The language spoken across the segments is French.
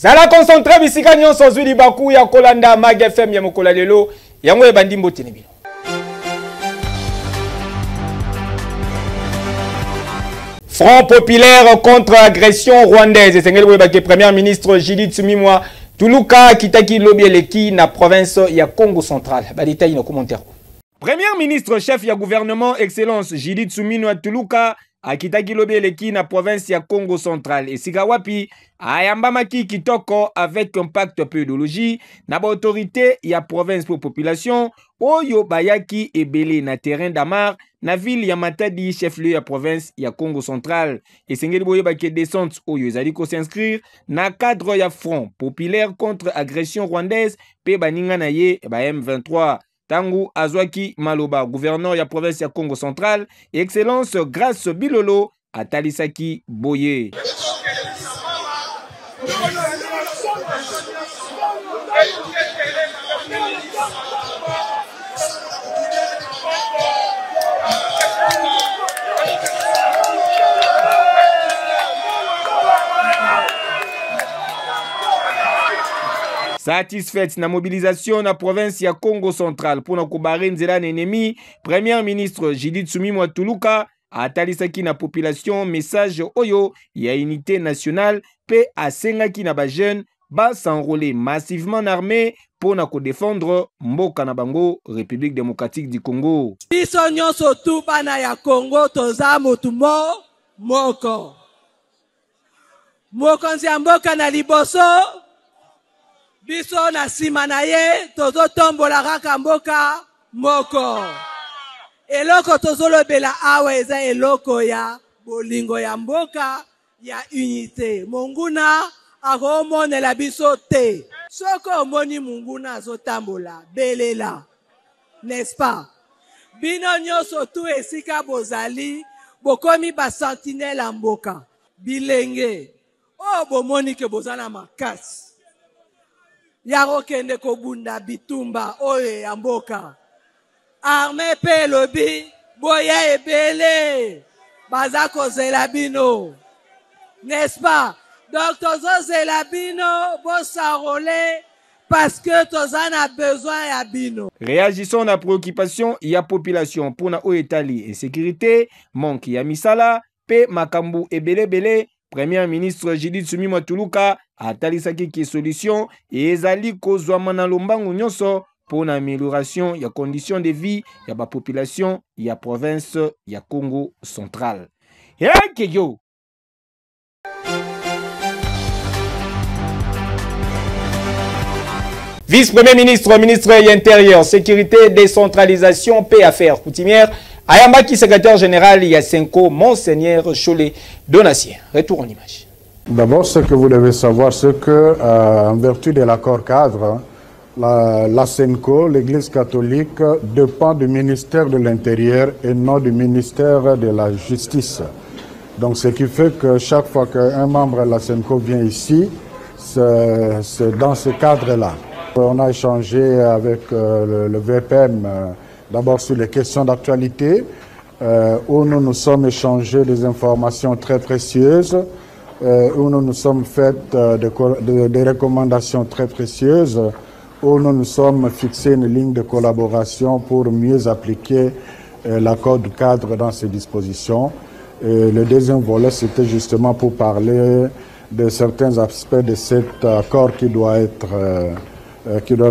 Zala concentré bisika nyonso zwi baku ya kolanda Mag FM ya mokola lelo yango ebandi mbote nebino. Front populaire contre agression rwandaise. Sengeli boyebake Premier ministre Judith Suminwa Tuluka kitaki lobi eleki na province ya Congo central. Ba détail na commentaire. Premier ministre chef ya gouvernement excellence Judith Suminwa Tuluka akitaki lobi eleki na province ya Congo central. Et Sigawapi ayambamaki kitoko avec un pacte pédologie na ba autorité ya province pour population oyo bayaki ebele na terrain d'Amar na ville ya Matadi chef-lieu ya province ya Congo central. Et sengeli boyebake descente oyo ezali ko s'inscrire na cadre ya front populaire contre agression rwandaise pe baninga na ye ba M23. Tangu azwaki maloba gouverneur ya province ya Congo central excellence grâce Bilolo atalisaki boye. Satisfaite na mobilisation na province ya Congo central pour na kubare nzela na ennemi, Premier ministre Judith Suminwa Tuluka atalisaki na population message oyo ya unité nationale pe asengaki na ba jeune ba s'enrôler massivement en armée pour na ko défendre mboka na bango République démocratique du Congo. Biso nyonso tu bana ya Congo toza mutu moko. Mokonzi ya mboka na liboso biso na sima na ye tozo tombola kaka mboka moko. Eloko tozolobela awa eza eloko ya bolingo ya mboka ya unité. Monguna akomonela biso te. Soko omoni munguna azotambola belela. N'est-ce pas? Bino nyonso tu esika bozali bokomi ba sentinelle ya mboka. Bilenge. Oh bomoni ke bozana makasi. Yaro kende kobunda bitumba oye ya mboka. Armée pe lobi boya ebele baza kozela bino. N'est-ce pas? Donc tozo zela bino bo s'enrôler parce que tozan a besoin ya bino. Réagissons na préoccupation ya population pour na oetali et sécurité manque ya misala pe makambu ebele. Premier ministre Judith Suminwa Tuluka atalisaki ki solution et ezali kozwama na lombangu nyonso pour l'amélioration ya conditions de vie ya ba population ya province ya Congo central. Yo. Vice-premier ministre, ministre intérieur, sécurité, décentralisation, paix, affaires coutumières, Ayambaki, secrétaire général Yasenko, Monseigneur Cholet Donatien. Retour en image. D'abord, ce que vous devez savoir, c'est que, en vertu de l'accord cadre, la SENCO, l'Église catholique, dépend du ministère de l'Intérieur et non du ministère de la Justice. Donc, ce qui fait que chaque fois qu'un membre de la SENCO vient ici, c'est dans ce cadre-là. On a échangé avec le VPM, d'abord sur les questions d'actualité, où nous nous sommes échangés des informations très précieuses, où nous nous sommes fait des recommandations très précieuses, où nous nous sommes fixés une ligne de collaboration pour mieux appliquer l'accord du cadre dans ses dispositions. Et le deuxième volet, c'était justement pour parler de certains aspects de cet accord qui doivent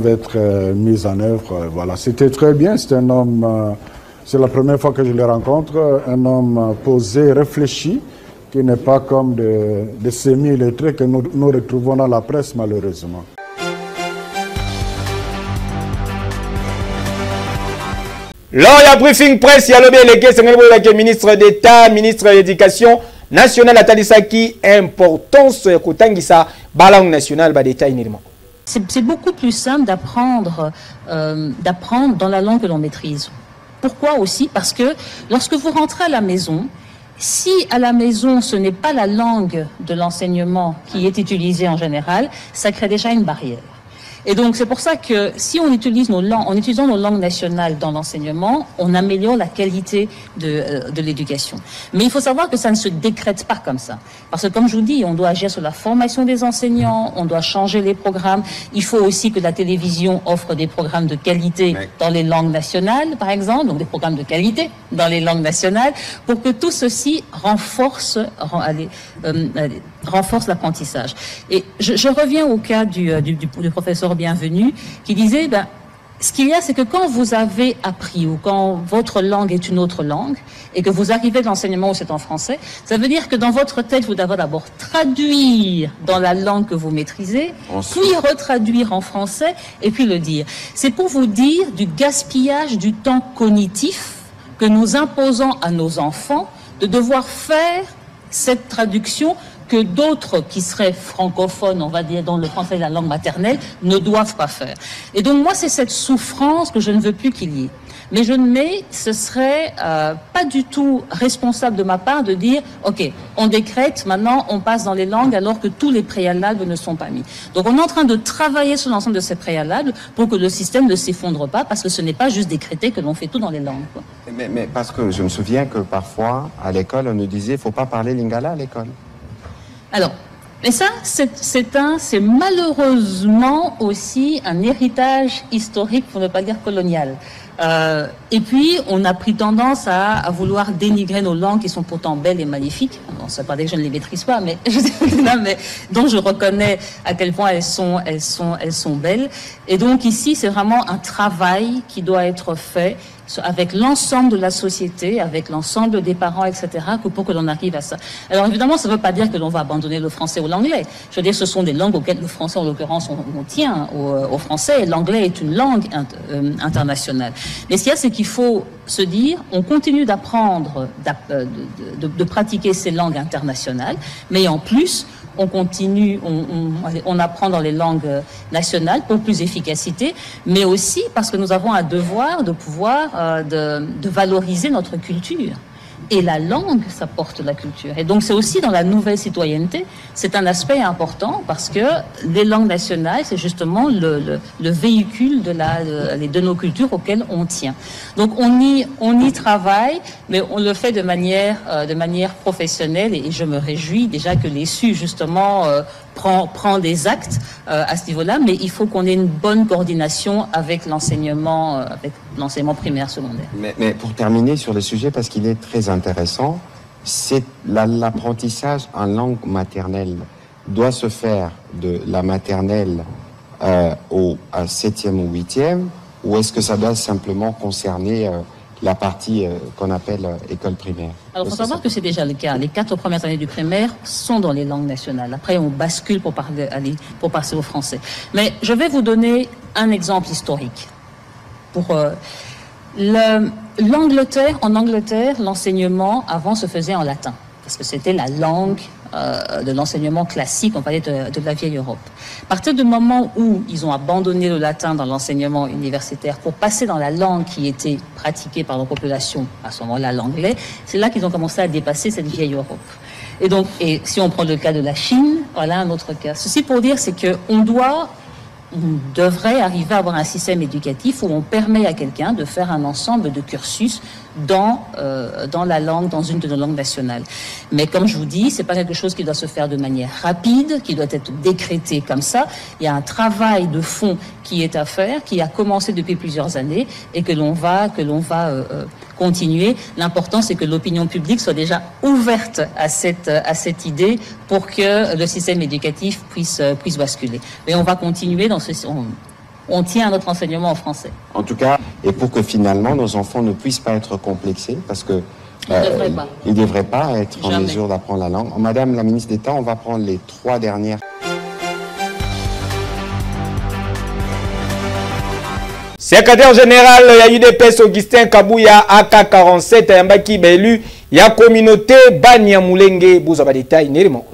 être mis en œuvre. Voilà, c'était très bien. C'est un homme, c'est la première fois que je le rencontre, un homme posé, réfléchi, qui n'est pas comme des semi-lettrés que nous retrouvons dans la presse, malheureusement. Lors il y a briefing presse, il y a le ministre d'État, ministre de l'Éducation nationale Atalisaki, importance Kotangisa, Balang national, bas détail élément. C'est beaucoup plus simple d'apprendre dans la langue que l'on maîtrise. Pourquoi aussi? Parce que lorsque vous rentrez à la maison, si à la maison ce n'est pas la langue de l'enseignement qui est utilisée en général, ça crée déjà une barrière. Et donc, c'est pour ça que si on utilise nos langues, en utilisant nos langues nationales dans l'enseignement, on améliore la qualité de l'éducation. Mais il faut savoir que ça ne se décrète pas comme ça. Parce que, comme je vous dis, on doit agir sur la formation des enseignants, on doit changer les programmes. Il faut aussi que la télévision offre des programmes de qualité dans les langues nationales, par exemple, donc des programmes de qualité dans les langues nationales, pour que tout ceci renforce l'apprentissage. Et je reviens au cas du professeur Bienvenu qui disait, ce qu'il y a, c'est que quand vous avez appris ou quand votre langue est une autre langue et que vous arrivez de l'enseignement où c'est en français, ça veut dire que dans votre tête, vous devez d'abord traduire dans la langue que vous maîtrisez, puis retraduire en français et puis le dire. C'est pour vous dire du gaspillage du temps cognitif que nous imposons à nos enfants de devoir faire cette traduction que d'autres qui seraient francophones, on va dire, dont le français est la langue maternelle, ne doivent pas faire. Et donc moi, c'est cette souffrance que je ne veux plus qu'il y ait. Mais ce serait pas du tout responsable de ma part de dire, ok, on décrète, maintenant on passe dans les langues alors que tous les préalables ne sont pas mis. Donc on est en train de travailler sur l'ensemble de ces préalables pour que le système ne s'effondre pas, parce que ce n'est pas juste décréter que l'on fait tout dans les langues, quoi. Mais parce que je me souviens que parfois, à l'école, on nous disait, faut pas parler lingala à l'école. Alors, mais ça, c'est malheureusement aussi un héritage historique, pour ne pas dire colonial. Et puis, on a pris tendance à vouloir dénigrer nos langues qui sont pourtant belles et magnifiques. Bon, ça ne veut pas dire que je ne les maîtrise pas, mais dont je reconnais à quel point elles sont belles. Et donc ici, c'est vraiment un travail qui doit être fait avec l'ensemble de la société, avec l'ensemble des parents, etc., pour que l'on arrive à ça. Alors évidemment, ça ne veut pas dire que l'on va abandonner le français ou l'anglais. Je veux dire, ce sont des langues auxquelles le français, en l'occurrence, on tient au français, et l'anglais est une langue internationale. Mais ce qu'il y a, c'est qu'il faut se dire, on continue d'apprendre, de pratiquer ces langues internationales, mais en plus, on continue, on apprend dans les langues nationales pour plus d'efficacité, mais aussi parce que nous avons un devoir de pouvoir de valoriser notre culture. Et la langue, ça porte la culture. Et donc c'est aussi dans la nouvelle citoyenneté, c'est un aspect important, parce que les langues nationales, c'est justement le véhicule de nos cultures auxquelles on tient. Donc on y travaille, mais on le fait de manière professionnelle, et je me réjouis déjà que l'ESU justement prend des actes à ce niveau-là, mais il faut qu'on ait une bonne coordination avec l'enseignement primaire, secondaire. Mais pour terminer sur le sujet, parce qu'il est très intéressant, c'est l'apprentissage en langue maternelle doit se faire de la maternelle au 7e ou 8e, ou est-ce que ça doit simplement concerner la partie qu'on appelle école primaire? Alors, il faut savoir que c'est déjà le cas. Les 4 premières années du primaire sont dans les langues nationales. Après, on bascule pour passer au français. Mais je vais vous donner un exemple historique. En Angleterre, l'enseignement avant se faisait en latin, parce que c'était la langue de l'enseignement classique, on va dire, de la vieille Europe. À partir du moment où ils ont abandonné le latin dans l'enseignement universitaire pour passer dans la langue qui était pratiquée par la population, à ce moment-là l'anglais, c'est là qu'ils ont commencé à dépasser cette vieille Europe. Et si on prend le cas de la Chine, voilà un autre cas. Ceci pour dire, c'est qu'on devrait arriver à avoir un système éducatif où on permet à quelqu'un de faire un ensemble de cursus dans la langue, dans une de nos langues nationales. Mais comme je vous dis, c'est pas quelque chose qui doit se faire de manière rapide, qui doit être décrété comme ça. Il y a un travail de fond qui est à faire, qui a commencé depuis plusieurs années et que l'on va continuer. L'important, c'est que l'opinion publique soit déjà ouverte à cette idée pour que le système éducatif puisse basculer. Mais on va continuer dans on tient à notre enseignement en français. En tout cas, et pour que finalement nos enfants ne puissent pas être complexés, parce que ils ne devraient pas être en mesure d'apprendre la langue. Madame la ministre d'État, on va prendre les 3 dernières. Secrétaire général ya UDPS Augustin Kabouya AK47 yambaki belu ya communauté Banyamulenge buzaba détail nerimo.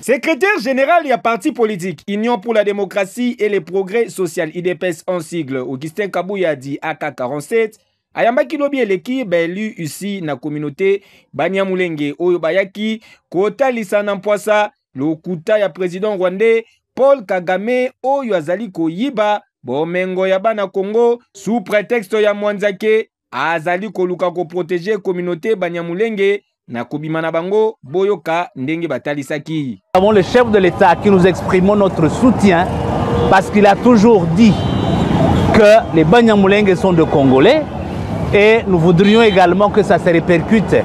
Secrétaire général ya parti politique Union pour la démocratie et le progrès social UDPS en sigle Augustin Kabouya dit AK47 ayambaki lobi eleki belu ici na communauté Banyamulenge oyo bayaki kotalisa na mpwasa lokuta ya président rwandais Paul Kagame oyo azali koyiba bomengo ya bana Congo sous prétexte ya Mwanzake azali koluka ko protéger communauté Banyamulenge na kobima na bango boyoka ndenge batalisaki. Nous avons le chef de l'État qui nous exprimons notre soutien parce qu'il a toujours dit que les Banyamulenge sont de Congolais et nous voudrions également que ça se répercute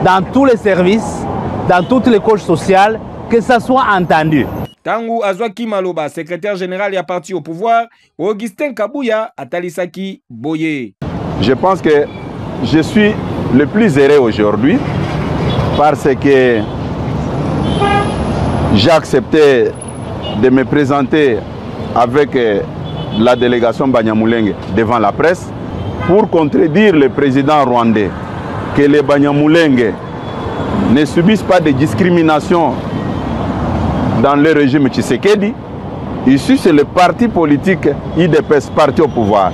dans tous les services, dans toutes les couches sociales, que ça soit entendu. Tangu Azwaki Maloba, secrétaire général et parti au pouvoir, Augustin Kabouya atalisaki boye. Je pense que je suis le plus heureux aujourd'hui parce que j'ai accepté de me présenter avec la délégation Banyamulenge devant la presse pour contredire le président rwandais que les Banyamulenge ne subissent pas de discrimination dans le régime Tshisekedi. Ici, c'est le parti politique IDPS, parti au pouvoir.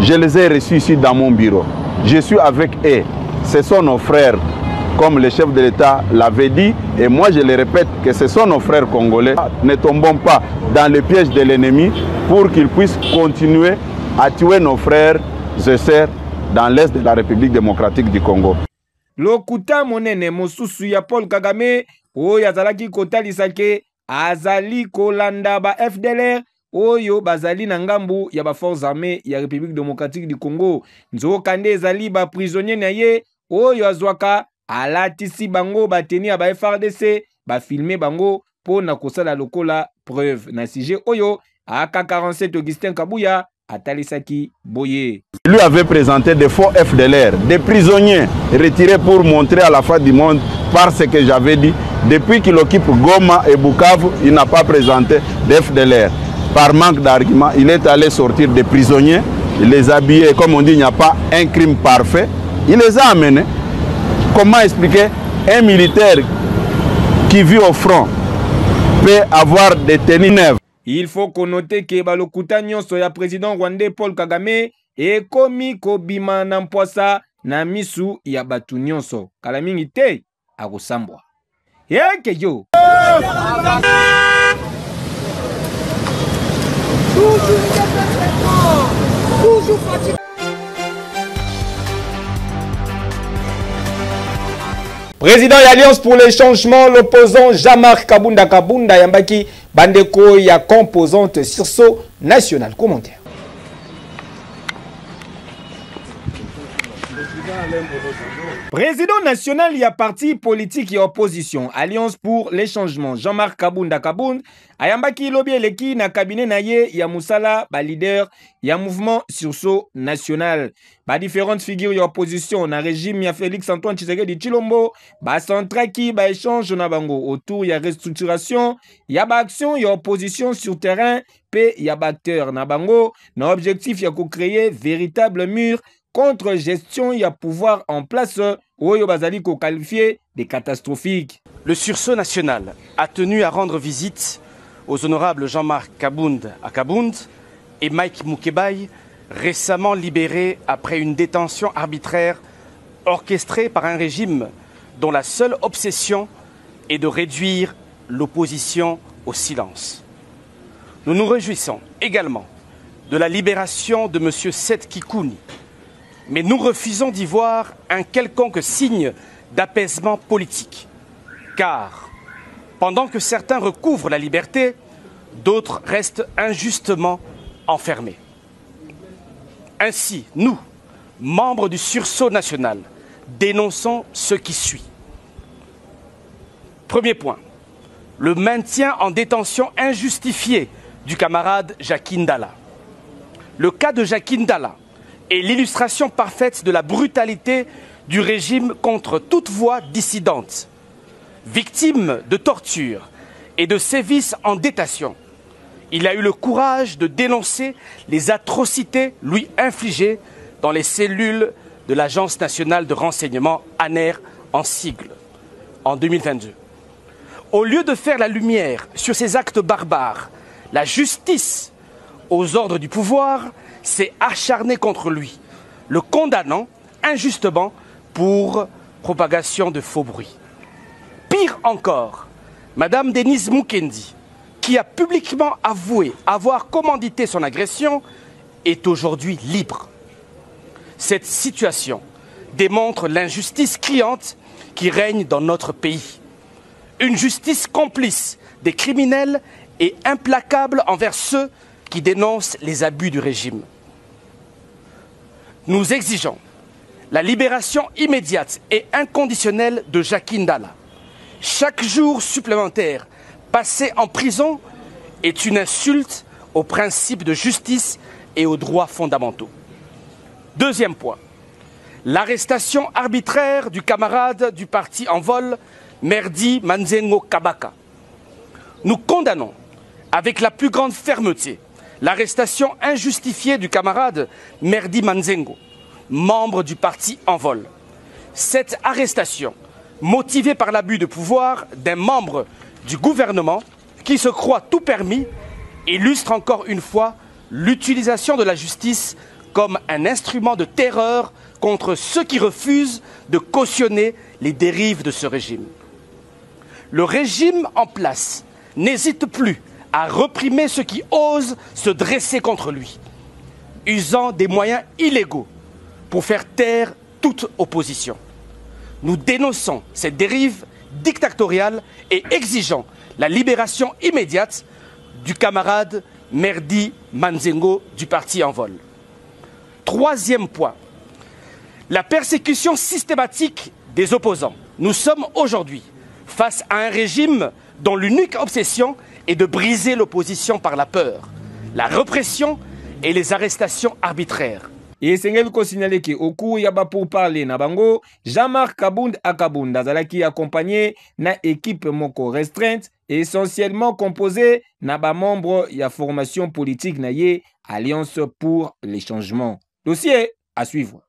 Je les ai reçus ici dans mon bureau. Je suis avec eux. Ce sont nos frères, comme le chef de l'État l'avait dit. Et moi, je le répète, que ce sont nos frères congolais. Ne tombons pas dans le piège de l'ennemi pour qu'ils puissent continuer à tuer nos frères et sœurs dans l'est de la République démocratique du Congo. Lokuta monene mosusu ya Paul Kagame oyo azalaki kotalisake azali kolanda ba FDLR oyo bazali na ngambu ya ba forces armées ya République démocratique du Congo. Nzokande ezali ba prisonnier na ye oyo azwaka alatisi bango bateni ya ba FRDC ba filmer bango po na kosala lokola preuve na sujet oyo AK-47 Augustin Kabouya atalisaki boye. Il lui avait présenté des faux FDLR, des prisonniers retirés pour montrer à la face du monde par ce que j'avais dit. Depuis qu'il occupe Goma et Bukavu, il n'a pas présenté des FDLR. Par manque d'arguments, il est allé sortir des prisonniers, il les a habillés, comme on dit, il n'y a pas un crime parfait. Il les a amenés. Comment expliquer un militaire qui vit au front peut avoir des tenues neuves? Il faut qu'on note que balokuta nyonso ya président rwandais Paul Kagame ekomi kobima na mpwasa na misu ya batu nyonso. Kala mingi te akosambwa. Yeke yo. Président de l'Alliance pour les changements, l'opposant Jean-Marc Kabunda Kabunda Yambaki Bandeko ya composante sursaut national. Commentaire. Président national, il y a parti politique et opposition. Alliance pour les changements. Jean-Marc Kabunda Kabunda ayambaki lobby eleki na cabinet naye ya Moussala, ba leader ya mouvement sursaut national. Ba différentes figures ya opposition na régime ya Félix Antoine Tshisekedi Tshilombo, ba centraki ba échange na bango autour ya restructuration, ya ba action ya opposition sur terrain, pe ya ba acteur na bango, na objectif ya ko créer véritable mur contre gestion et pouvoir en place Oyo Bazali ko qualifié de catastrophique. Le sursaut national a tenu à rendre visite aux honorables Jean-Marc Kabunda Kabunda et Mike Mukebai, récemment libérés après une détention arbitraire orchestrée par un régime dont la seule obsession est de réduire l'opposition au silence. Nous nous réjouissons également de la libération de M. Seth Kikouni, mais nous refusons d'y voir un quelconque signe d'apaisement politique. Car, pendant que certains recouvrent la liberté, d'autres restent injustement enfermés. Ainsi, nous, membres du sursaut national, dénonçons ce qui suit. Premier point, le maintien en détention injustifiée du camarade Jacques Ndala. Le cas de Jacques Ndala est l'illustration parfaite de la brutalité du régime contre toute voix dissidente. Victime de torture et de sévices en détention, il a eu le courage de dénoncer les atrocités lui infligées dans les cellules de l'Agence nationale de renseignement, ANER en sigle, en 2022. Au lieu de faire la lumière sur ces actes barbares, la justice, aux ordres du pouvoir, s'est acharnée contre lui, le condamnant injustement pour propagation de faux bruits. Pire encore, Madame Denise Mukendi, qui a publiquement avoué avoir commandité son agression, est aujourd'hui libre. Cette situation démontre l'injustice criante qui règne dans notre pays. Une justice complice des criminels et implacable envers ceux qui dénoncent les abus du régime. Nous exigeons la libération immédiate et inconditionnelle de Jacques Ndala. Chaque jour supplémentaire passé en prison est une insulte aux principes de justice et aux droits fondamentaux. Deuxième point, l'arrestation arbitraire du camarade du parti en vol, Merdi Manzengo Kabaka. Nous condamnons avec la plus grande fermeté l'arrestation injustifiée du camarade Merdi Manzengo, membre du parti en vol. Cette arrestation, motivée par l'abus de pouvoir d'un membre du gouvernement qui se croit tout permis, illustre encore une fois l'utilisation de la justice comme un instrument de terreur contre ceux qui refusent de cautionner les dérives de ce régime. Le régime en place n'hésite plus à réprimer ceux qui osent se dresser contre lui, usant des moyens illégaux pour faire taire toute opposition. Nous dénonçons cette dérive dictatoriale et exigeons la libération immédiate du camarade Merdi Manzengo du parti en vol. Troisième point, la persécution systématique des opposants. Nous sommes aujourd'hui face à un régime dont l'unique obsession est de briser l'opposition par la peur, la répression et les arrestations arbitraires. Et Sengel ko signalé que au cours yaba pour parler na bango, Jean-Marc Kabound Akabound Azalaki accompagné na équipe moko restreinte essentiellement composée na ba membre ya formation politique na ye Alliance pour les changements. Dossier à suivre.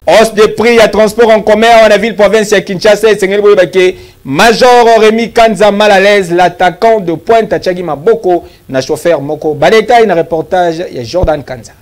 Hausse de prix à transport en commun en la ville province à Kinshasa et Sengel Boyebake. Major Rémi Kanza mal à l'aise, l'attaquant de Pointe à Tchagi Maboko, na chauffeur Moko. Badeta, un reportage, il y a Jordan Kanza.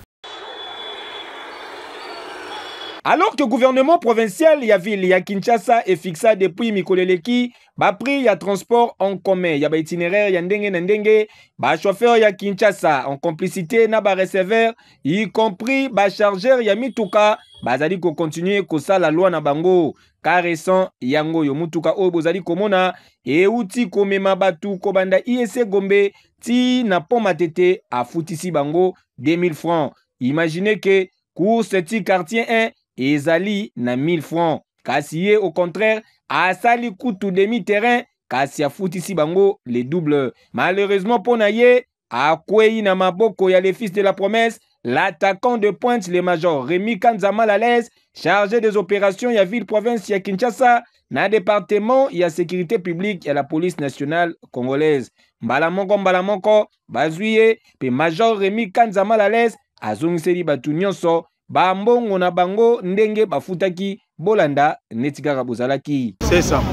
Alors que le gouvernement provincial y a ville ya Kinshasa est fixé depuis Mikoleleki, ba prix ya transport en commun, ya ba itinéraire ya ndenge na ndenge, ba chauffeur ya Kinshasa en complicité na ba receveur, y compris ba chargeur ya mituka, bazali ko continuer ko sa la loi na bango. Car récent yango yo mutuka o bozali komona e uti komema batu ko banda ISC Gombe ti na pont Matete a futisi bango 2000 francs. Imaginez que course ti quartier 1 ezali na 1000 francs. Kasi au contraire a sali kutu demi terrain kasi a futisi bango les doubles. Malheureusement pour naye a kwei na maboko ya les fils de la promesse. L'attaquant de Pointe, le major Rémi Kanza mal à l'aise, chargé des opérations, il y a ville-province, il y a Kinshasa, dans le département, il y a sécurité publique, il y a la police nationale congolaise. Mbalamonko, Bazuye, puis major Rémi Kanza mal à l'aise, Azungseli Batu Nyonso, Bambongo na bango, Ndenge Bafutaki, Bolanda, Netigara Bozalaki. C'est ça.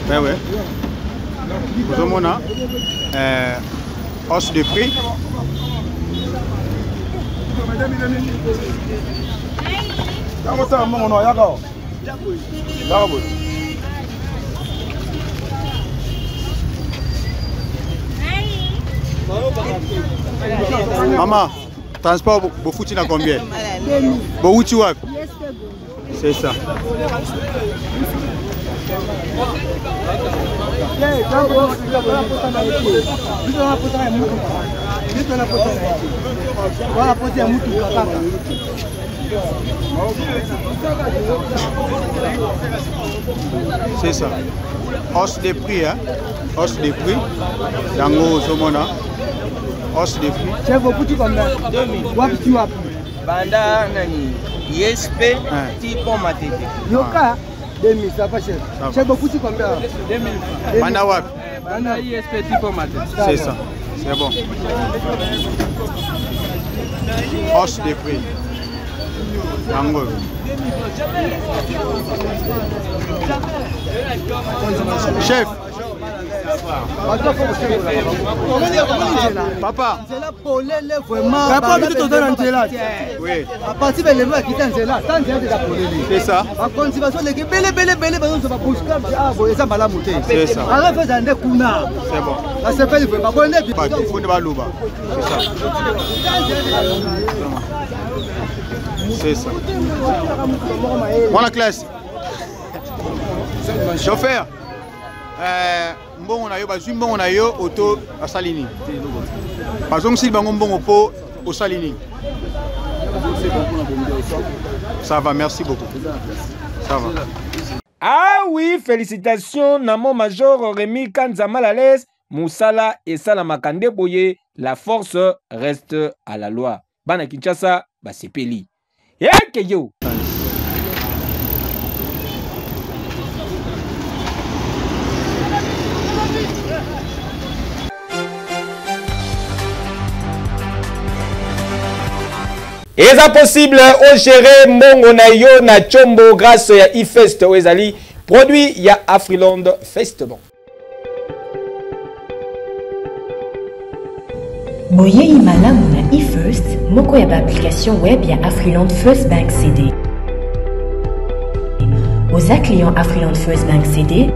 Ben ouais. Vous avez hausse de prix. Maman, transport beaucoup tu n'as combien? Beaucoup tu vois? C'est ça. C'est ça. Hausse des prix, hein? Hausse des prix. Dango Somona. Hausse des prix. Chef, vous coûtez combien? 2000. Wapi wapi? Banda nani? ISP, tipo Matete. Yoka 2000, ça va cher. Chef, vous coûtez combien? 2000. Banda wapi? Banda ISP, tipo Matete. C'est ça. C'est bon. Hausse des prix. Dango. Chef, Papa. C'est ça. C'est ça. Moi la classe. Chauffeur. Bon on a eu bon on a eu auto à Salini. Par exemple si bon au au Salini. Ça va, merci beaucoup. Ça va. Ah oui, félicitations Namo Major Rémi Kanzamalales, Moussala et Salamakande Boye. La force reste à la loi. Bana Kinshasa, Basepeli. Yake yo. Et ça possible au gérer Mongo na yo na chombo grâce à iFest Wezali produit ya Afriland Festival. Boye imalamu na iFirst moko ya application web ya Afriland First Bank CD. Aux clients Afriland First Bank CD,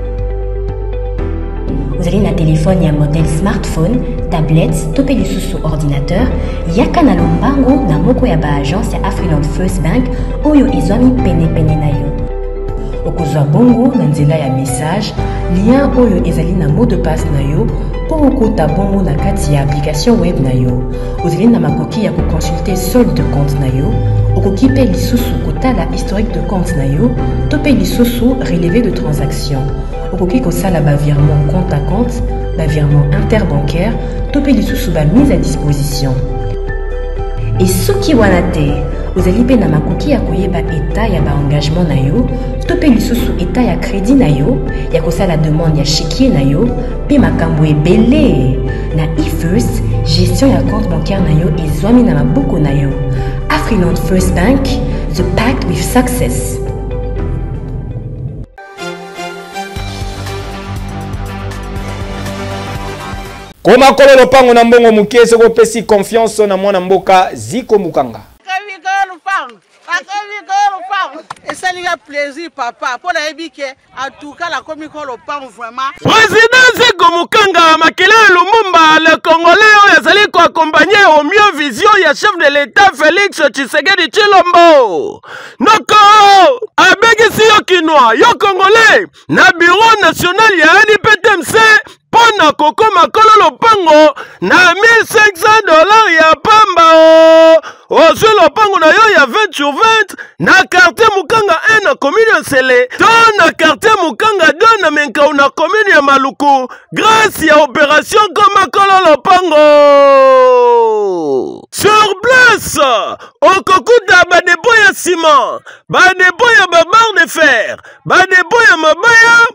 vous allez un téléphone et un modèle smartphone, tablette, topé du sous ordinateur, yaka na lombango na moko ya ba agence ya Afriland First Bank oyo ezwami pene na yo. Okozwa bongo na nzela ya message, lien oyo ezali na mot de passe na yo, po okota bongo na kati ya application web na yo. Ozali na makoki ya ko consulter solde de compte na yo, okoki pe lisusu kotala historique de compte na yo, topé lisusu relevé de transaction. Okoki kosala ba virement compte à compte, ba virement interbancaire, topé lisusu ba mise à disposition. Et soki wana te, ozali pe na makoki ya koyeba état ya ba engagement na yo, topé lisusu état ya crédit na yo, ya kosala demande ya chéquier na yo, pe makambo ebele. Na iFirst, gestion ya compte bancaire na yo ezwami na maboko na yo. Afriland First Bank, the pact with success. Koma kolo lopango na mbongo mukie seko pesi confiance na mwana mboka Ziko Mukanga. Ça plaisir papa pour la ébique en tout cas la commune lopango vraiment. Président Ziko Mukanga Makila Lumumba le Congolais yazali ko accompagner au mieux vision ya chef de l'État Félix Tshisekedi Tshilombo. Noko abegisi yo kinwa yo Congolais na bureau national ya NPTMC pona koko makolo lopango na $1,500 ya pamba ozwe lopango na yo ya 20 sur 20 na quartier Mukanga 1 na commune ya Sele to na quartier Mukanga 2 na Menkau na commune ya Maluku grâce ya opération Komakolo lopango. Sur place okokuta ba dépôt ya ciment, ba dépôt ya ba barre de fer, ba dépôt ya mabaya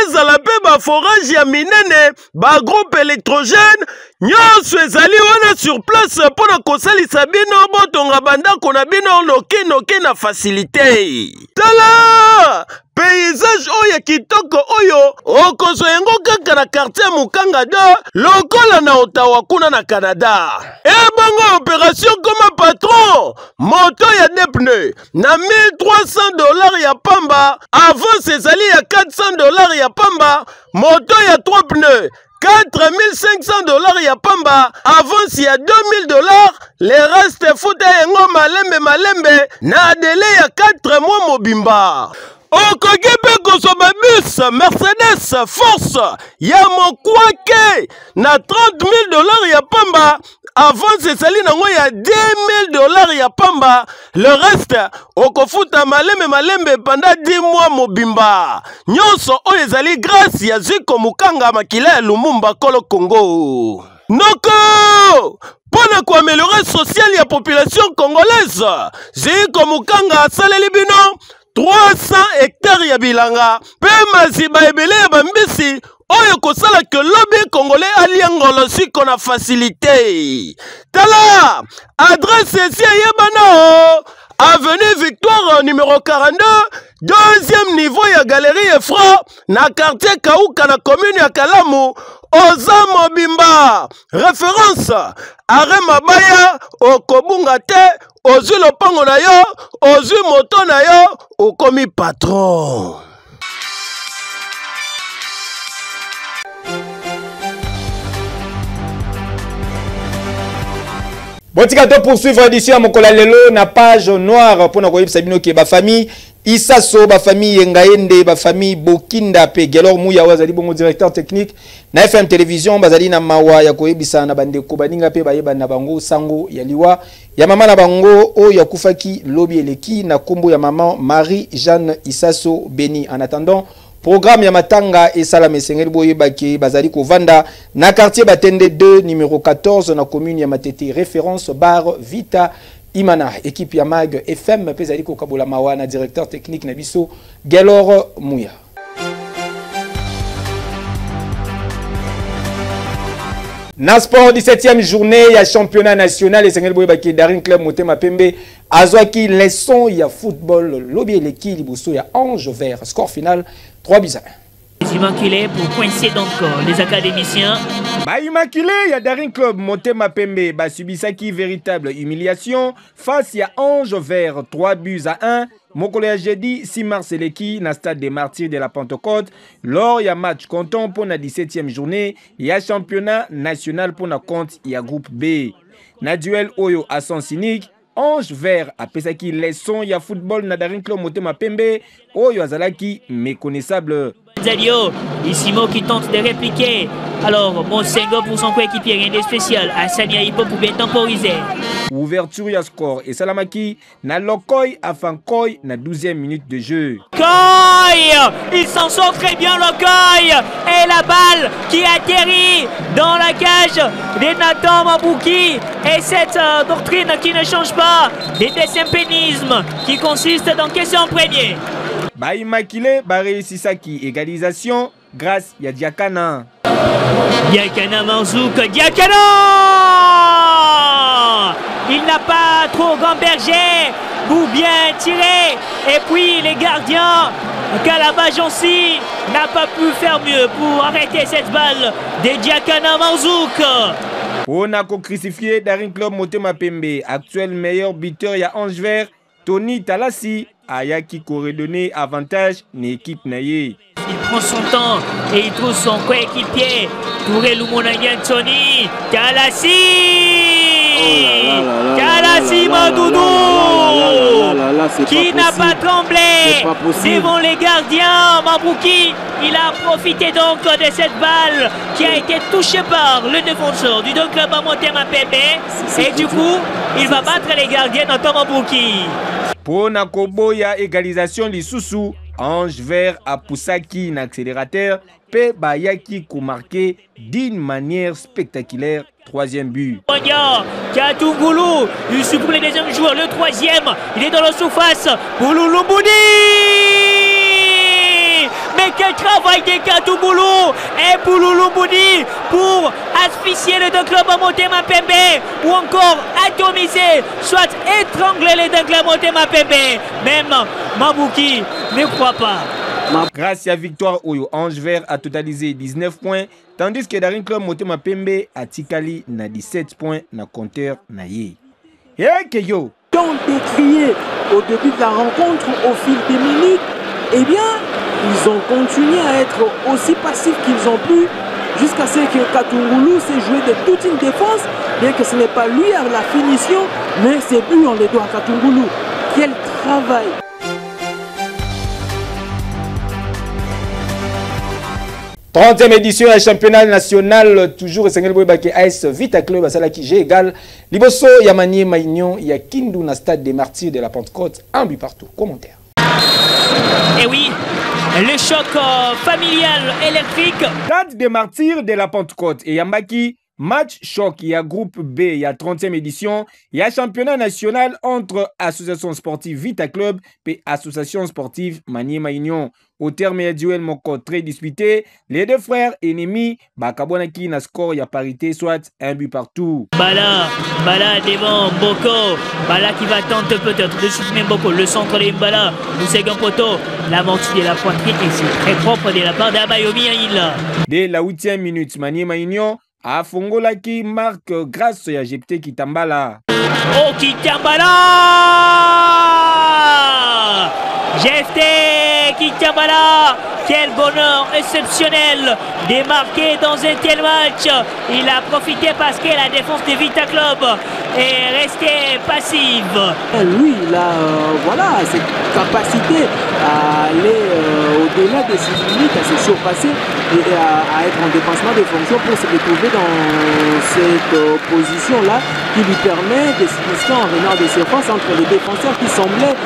ezala pe ba forage ya minene, ba groupe électrogène nyonso ezali wana sur place pona kosalisa bino botonga bandako na bino noki na facilité. Tala paysage oyo kitoko oyo okozwa yango kaka na quartier Mukanga 2 lokola na Ottawa kuna na Canada. Ebongo opération comme patron moto ya deux pneus na $1,300 ya pamba, avance ezali ya $400 ya pamba, moto ya 3 pneus $4,500 ya pamba, avance ya $2,000, le reste futa yango malembe na délai ya 4 mois mobimba. Okogepe kosoba bus Mercedes Force ya mokwake na $30,000 ya pamba, avance ezali nango ya $10,000 ya pamba, le reste okofuta malembe pendant 10 mois mobimba. Nyonso oyo ezali grâce ya Ziko Mukanga makila ya Lumumba kolo Congo. Noko pona ko améliorer social ya population congolaise, Ziko Mukanga asaleli bino 300 hectares ya bilanga pe maziba ebele ya bambisi oyo kosala ke lobby congolais aliangolo siko na facilité. Tala adresse esi yebana avenue Victoire numéro 42, deuxième niveau ya galerie Efra, na quartier Kauka na commune ya Kalamu, Oza Mobimba. Référence, Are Mabaya, Okobunga te, ozwi lopango na yo, ozwi moto na yo, okomi patron. Bon, tika poursuivre l'édition à Mokola Lelo na page noire pour nous sabino ke ba famille Isaso, ba famille Yengaende, ba famille Bokinda pe Gelor Mouya wazali bongo directeur technique na FM télévision bazali na mawa ya koyebisa na bande ko baninga pe bayeba na bango sango ya liwa ya mama na bango o ya kufaki lobi eleki na kombo ya maman Marie Jeanne Isaso Beni. En attendant programme ya matanga et salame sengeli boye baki bazali ko vanda na quartier Batende 2 numéro 14 na commune ya Matete, référence bar Vita Imana. Équipe ya Mag FM pezali ko kabola mawana directeur technique na biso Gelor Mouya. Na sport 17e journée ya championnat national et sengeli boye baki Daring Club Motema Pembe azwaki leçon ya football lobi eleki liboso ya Ange Vert. Score final 3-1. Immaculé pour coincer donc les académiciens. Immaculé, il y a Daring Club Motema Pembe, subisaki véritable humiliation face à Ange Vert 3-1. Mokolo jeudi 6 mars eleki na stade des Martyrs de la Pentecôte lors ya match comptant pour la 17e journée ya championnat national pour na compte ya groupe B. Na duel oyo à son cynique Ange Vert a pesaki leçon ya football na Daring Club Motema Pembe oyo azalaki méconnaissable. Zalio, Isimo qui tente de répliquer. Alors, Monsengo pour son coéquipier, rien de spécial. Hassani Aipo pour bien temporiser. Ouverture ya score et Salamaki na Lokoy à Fankoy na 12e minute de jeu. Koy, il s'en sort très bien Lokoy. Et la balle qui atterrit dans la cage de Nathan Mabouki. Et cette doctrine qui ne change pas, des décempénismes qui consiste dans qu'est-ce en premier. Immaculé, réussissaki égalisation grâce à Diakana. Diakana Manzouk, Diakana! Il n'a pas trop gambergé ou bien tiré. Et puis les gardiens, Calabajansi n'a pas pu faire mieux pour arrêter cette balle de Diakana Manzouk. On a crucifié Daring Club Motema Pembe, actuel meilleur buteur ya Ange Vert, Tony Talassi. Ayaki qui donné avantage l'équipe naïe. Il prend son temps et il trouve son coéquipier. Touré Lumonangan Tony Talassi. Talassi Madoudou qui n'a pas tremblé devant les gardiens. Mabouki, il a profité donc de cette balle qui a été touchée par le défenseur du Club Motema Pembe. Et du coup, il va battre les gardiens dans Mabouki. Pour Nakoboya égalisation lisusu, Ange Vert a poussaki en accélérateur, Pe Bayaki qui marqué d'une manière spectaculaire. 3e but. Katungulu, il supprime le deuxième joueur, le 3e, il est dans la surface pour Lulumboudi. Mais quel travail de Katungulu et pour Lulumboudi pour asphyxier le club Motema Pembe ou encore atomiser, soit étrangler les club Motema Pembe. Même Mabouki ne croit pas. Grâce à victoire, Ange Vert a totalisé 19 points, tandis que Daring Club Motema Pembe a tikali na 17 points na compteur na ye. Keyo. Tant décrié au début de la rencontre au fil des minutes, eh bien, ils ont continué à être aussi passifs qu'ils ont pu jusqu'à ce que Katungulu s'est joué de toute une défense, bien que ce n'est pas lui à la finition, mais c'est lui on les doit à Katungulu. Quel travail! « 30e édition du championnat national, toujours Sengel Boybake AS Vita Club à Salaki G égal. Liboso Yamani Maignon, il y a Kindu na stade des Martyrs de la Pentecôte, un but partout. Commentaire. Et oui, le choc familial électrique. Stade des Martyrs de la Pentecôte et Yambaki, match choc, il y a groupe B, il y a 30e édition, il y a championnat national entre Association sportive Vita Club et Association sportive Maniema Union. Au terme du duel moko très disputé, les deux frères ennemis, Bakabonaki na score, il y a parité, soit un but partout. Bala devant Boko, Bala qui va tenter peut-être de soutenir Boko, le centre de Mbala, Moussega Poto, la mortier de la poitrine et c'est très propre de la part d'Abayomi Aïla. Dès la 8e minute, Maniema Union a Fongola qui marque grâce à Jepte Kitambala. Oh Kitambala, Jepte Kitambala, quel bonheur exceptionnel de marquer dans un tel match. Il a profité parce que la défense de Vita Club est restée passive. Lui, il a cette capacité à aller au-delà des 6 minutes, à se surpasser et à être en dépassement de fonction pour se retrouver dans cette position-là qui lui permet de s'initier en renard de surface entre les défenseurs qui semblaient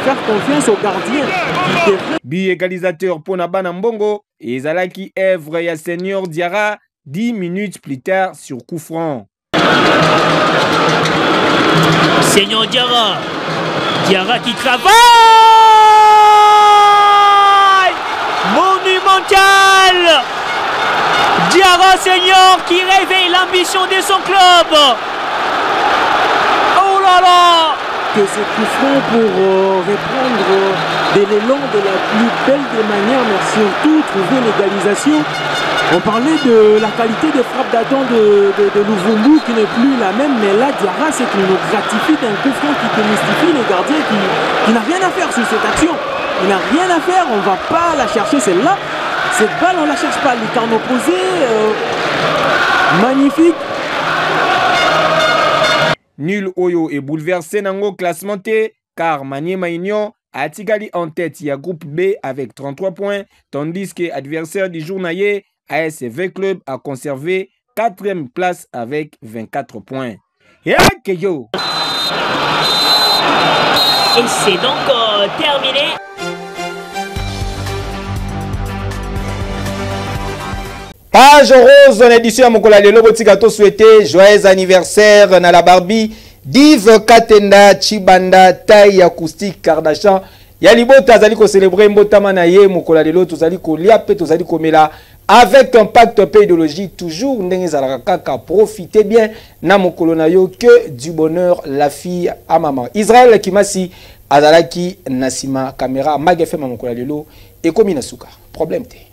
faire confiance aux gardiens. Bi égalisateur pour Nabana Mbongo et Zalaki Evre ya Seigneur Diarra 10 minutes plus tard sur coup franc. Seigneur Diarra qui travaille monumental. Diarra Seigneur qui réveille l'ambition de son club. Oh là là, que ce coup franc pour reprendre de l'élan de la plus belle des manières, mais surtout trouver l'égalisation. On parlait de la qualité des frappes d'Adam de Louvumbu qui n'est plus la même, mais là Diarra c'est qu'il nous gratifie d'un coup franc qui démystifie le gardien qui n'a rien à faire sur cette action. Il n'a rien à faire, on ne va pas la chercher celle-là. Cette balle on ne la cherche pas, les carnes opposées, magnifique. Nul Oyo est bouleversé dans le classement T car Maniema Union a Tigali en tête. Il y a groupe B avec 33 points, tandis que l'adversaire du journalier ASV Club a conservé 4e place avec 24 points. Et c'est donc terminé. Page rose en édition à Mokola Lelo Botigato souhaité joyeux anniversaire na la Barbie Div Katenda Chibanda taille acoustique Kardashian ya libota azali ko célébrer mbotama na ye Mokola Lelo tozali ko liape tozali ko mela avec un pacte pédologie toujours ndenge zalaka kaka profitez bien na mokolo na yo que du bonheur la fille à maman Israël Kimasi azalaki nasima caméra Mag FM Mokola Lelo et komi na suka problème te